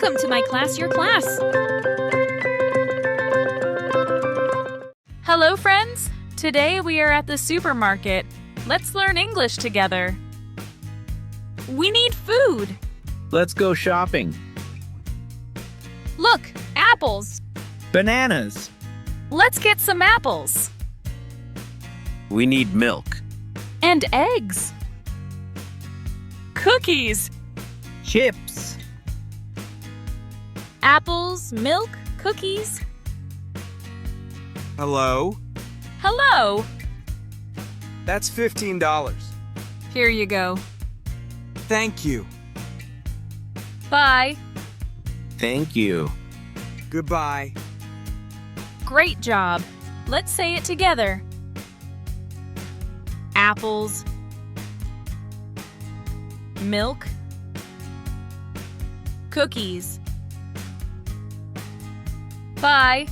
Welcome to Myclass, Yourclass. Hello, friends. Today we are at the supermarket. Let's learn English together. We need food. Let's go shopping. Look, apples. Bananas. Let's get some apples. We need milk. And eggs. Cookies. Chips. Apples, milk, cookies. Hello? Hello. That's $15. Here you go. Thank you. Bye. Thank you. Goodbye. Great job. Let's say it together. Apples. Milk. Cookies. Bye.